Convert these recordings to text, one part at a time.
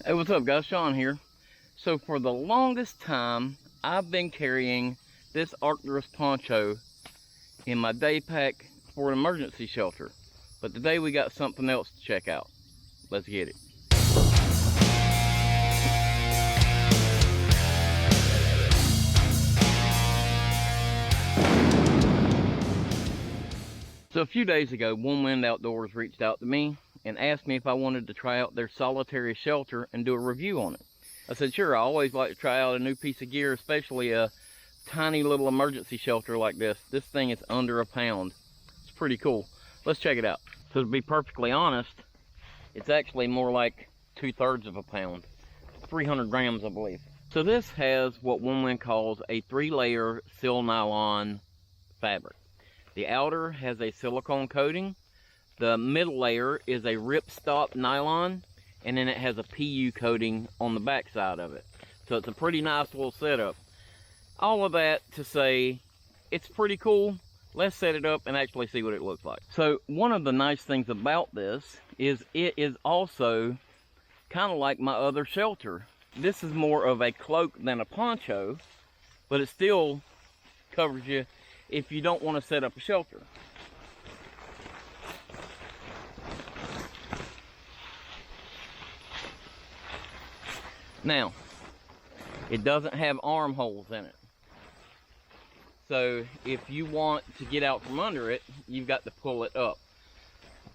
Hey, what's up guys? Sean here. So for the longest time, I've been carrying this Arcturus poncho in my day pack for an emergency shelter. But today we got something else to check out. Let's get it. So a few days ago, Onewind Outdoors reached out to me and asked me if I wanted to try out their solitary shelter and do a review on it. I said, sure, I always like to try out a new piece of gear, especially a tiny little emergency shelter like this. This thing is under a pound. It's pretty cool. Let's check it out. So to be perfectly honest, it's actually more like 2/3 of a pound. 300 grams, I believe. So this has what Onewind calls a 3-layer sil nylon fabric. The outer has a silicone coating. The middle layer is a ripstop nylon, and then it has a PU coating on the back side of it. So it's a pretty nice little setup. All of that to say, it's pretty cool. Let's set it up and actually see what it looks like. So one of the nice things about this is it is also kind of like my other shelter. This is more of a cloak than a poncho, but it still covers you if you don't want to set up a shelter. Now, it doesn't have armholes in it. So if you want to get out from under it, you've got to pull it up.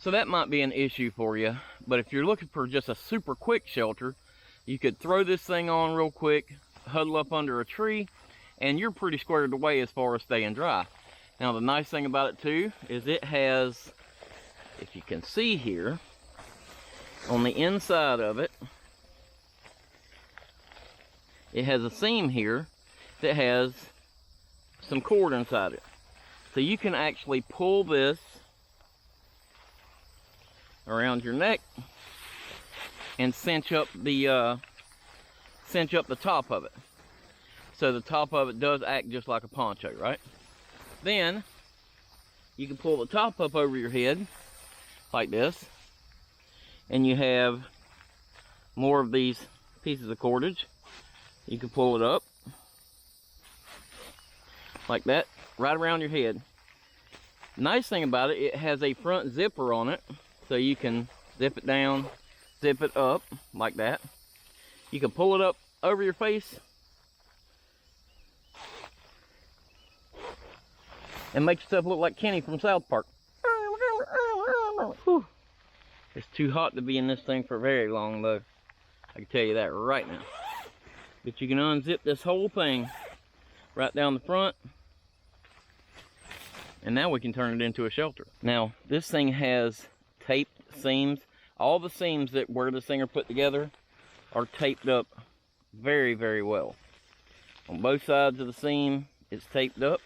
So that might be an issue for you, but if you're looking for just a super quick shelter, you could throw this thing on real quick, huddle up under a tree, and you're pretty squared away as far as staying dry. Now the nice thing about it too is it has, if you can see here, on the inside of it, it has a seam here that has some cord inside it. So you can actually pull this around your neck and cinch up the top of it. So the top of it does act just like a poncho, right? Then you can pull the top up over your head like this, and you have more of these pieces of cordage. You can pull it up like that, right around your head. Nice thing about it, it has a front zipper on it, so you can zip it down, zip it up like that. You can pull it up over your face and make yourself look like Kenny from South Park. Whew. It's too hot to be in this thing for very long though. I can tell you that right now. But you can unzip this whole thing right down the front, and now we can turn it into a shelter. Now this thing has taped seams. All the seams that where this thing are put together are taped up very, very well. On both sides of the seam, it's taped up.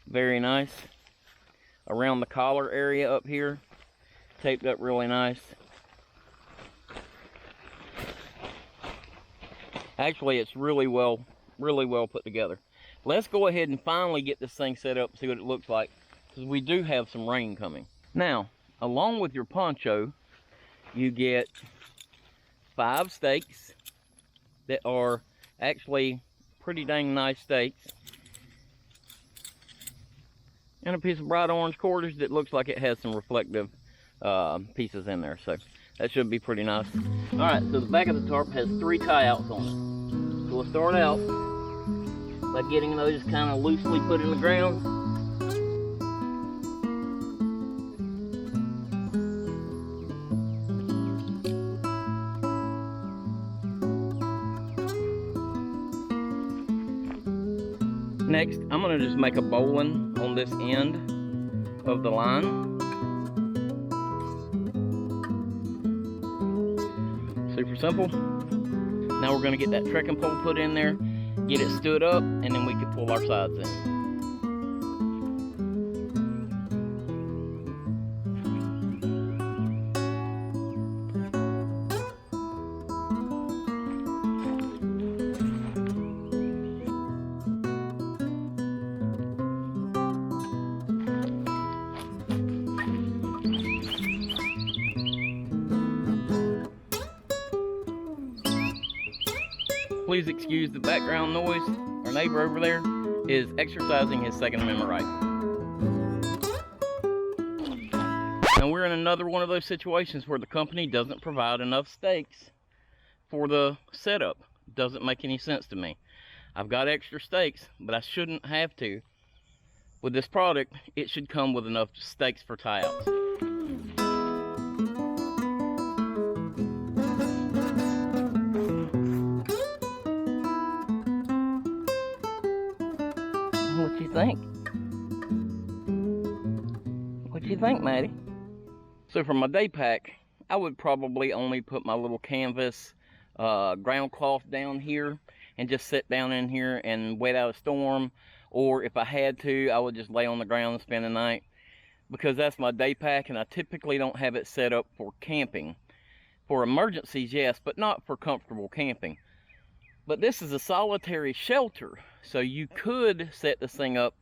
Very nice. Around the collar area up here, taped up really nice. Actually, it's really well put together. Let's go ahead and finally get this thing set up, see what it looks like, because we do have some rain coming. Now, along with your poncho, you get 5 stakes that are actually pretty dang nice stakes, and a piece of bright orange cordage that looks like it has some reflective pieces in there, so that should be pretty nice. All right, so the back of the tarp has 3 tie-outs on it. So we'll start out by getting those kind of loosely put in the ground. Next, I'm gonna just make a bowline on this end of the line. Super simple. Now we're gonna get that trekking pole put in there, get it stood up, and then we can pull our sides in. Please excuse the background noise. Our neighbor over there is exercising his Second Amendment right. Now we're in another one of those situations where the company doesn't provide enough stakes for the setup. Doesn't make any sense to me. I've got extra stakes, but I shouldn't have to. With this product, it should come with enough stakes for tie-outs. What you think? What you think, Maddie? So for my day pack, I would probably only put my little canvas ground cloth down here and just sit down in here and wait out a storm. Or if I had to, I would just lay on the ground and spend the night, because that's my day pack, and I typically don't have it set up for camping. For emergencies, yes, but not for comfortable camping. But this is a solitary shelter, so you could set this thing up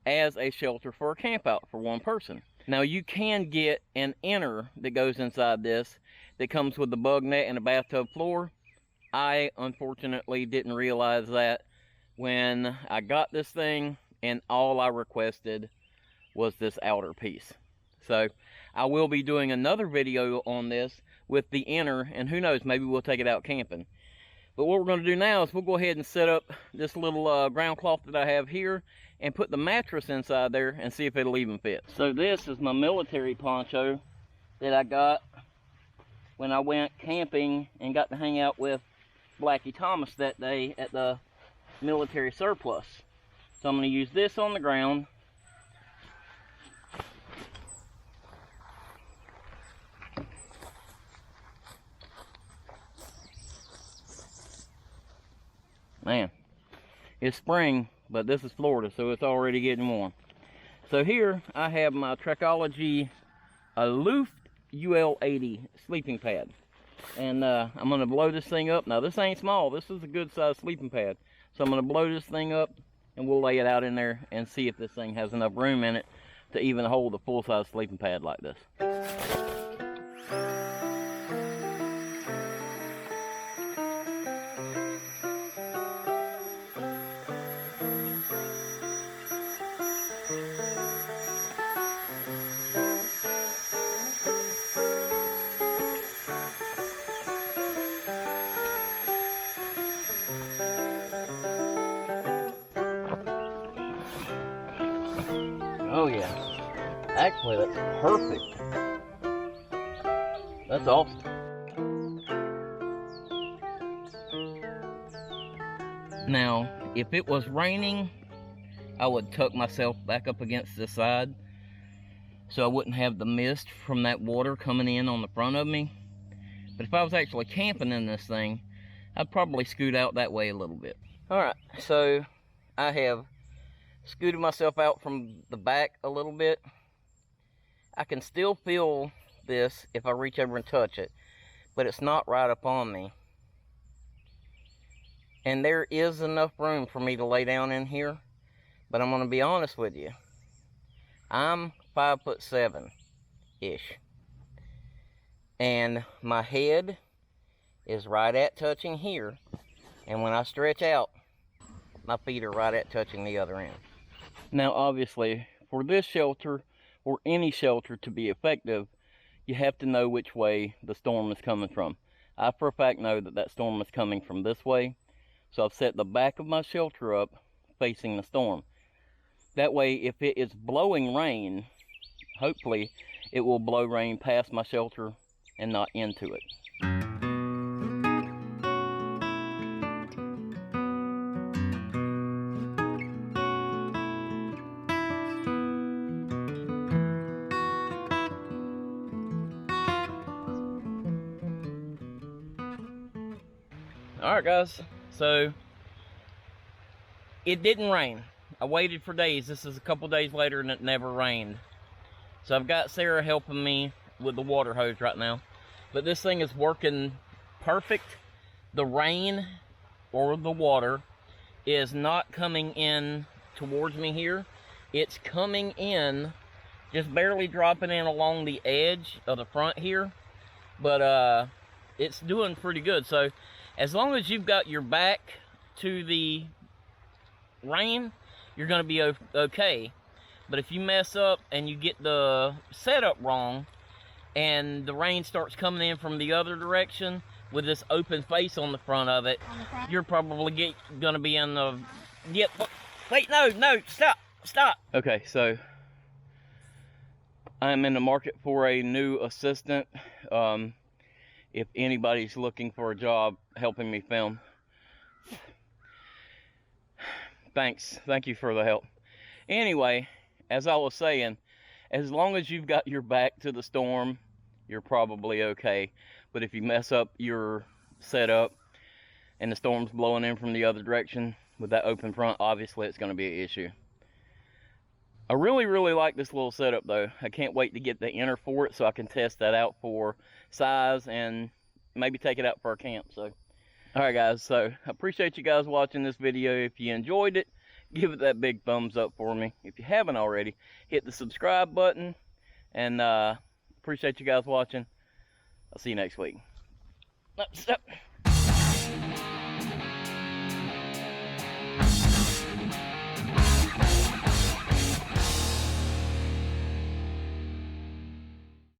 as a shelter for a camp out for one person. Now you can get an inner that goes inside this that comes with the bug net and a bathtub floor. I unfortunately didn't realize that when I got this thing, and all I requested was this outer piece. So I will be doing another video on this with the inner, and who knows, maybe we'll take it out camping. But what we're going to do now is we'll go ahead and set up this little ground cloth that I have here and put the mattress inside there and see if it'll even fit. So this is my military poncho that I got when I went camping and got to hang out with Blackie Thomas that day at the military surplus. So I'm going to use this on the ground. Man, it's spring, but this is Florida, so it's already getting warm. So here I have my Trekology Aloof UL80 sleeping pad. And I'm going to blow this thing up. Now this ain't small, this is a good size sleeping pad. So I'm going to blow this thing up and we'll lay it out in there and see if this thing has enough room in it to even hold a full-size sleeping pad like this. Oh yeah, actually that's perfect. That's awesome. Now, if it was raining, I would tuck myself back up against the side so I wouldn't have the mist from that water coming in on the front of me. But if I was actually camping in this thing, I'd probably scoot out that way a little bit. Alright, so I have scooted myself out from the back a little bit. I can still feel this if I reach over and touch it, but it's not right up on me. And there is enough room for me to lay down in here, but I'm going to be honest with you. I'm 5'7"-ish. And my head is right at touching here, and when I stretch out, my feet are right at touching the other end. Now obviously, for this shelter, or any shelter to be effective, you have to know which way the storm is coming from. I for a fact know that that storm is coming from this way, so I've set the back of my shelter up facing the storm. That way, if it is blowing rain, hopefully it will blow rain past my shelter and not into it. Alright guys, so it didn't rain. I waited for days. This is a couple days later and it never rained. So I've got Sarah helping me with the water hose right now. But this thing is working perfect. The rain or the water is not coming in towards me here. It's coming in, just barely dropping in along the edge of the front here. But it's doing pretty good. So As long as you've got your back to the rain, you're going to be okay. But if you mess up and you get the setup wrong and the rain starts coming in from the other direction with this open face on the front of it, you're probably going to be in the... Yep. Wait, no, stop. Okay, so I'm in the market for a new assistant. If anybody's looking for a job helping me film, thank you for the help. Anyway, as I was saying, as long as you've got your back to the storm, you're probably okay. But if you mess up your setup and the storm's blowing in from the other direction with that open front, obviously it's going to be an issue. I really like this little setup though. I can't wait to get the inner for it so I can test that out for size and maybe take it out for our camp. So, alright guys, so I appreciate you guys watching this video. If you enjoyed it, give it that big thumbs up for me. If you haven't already, hit the subscribe button, and appreciate you guys watching. I'll see you next week. Stop.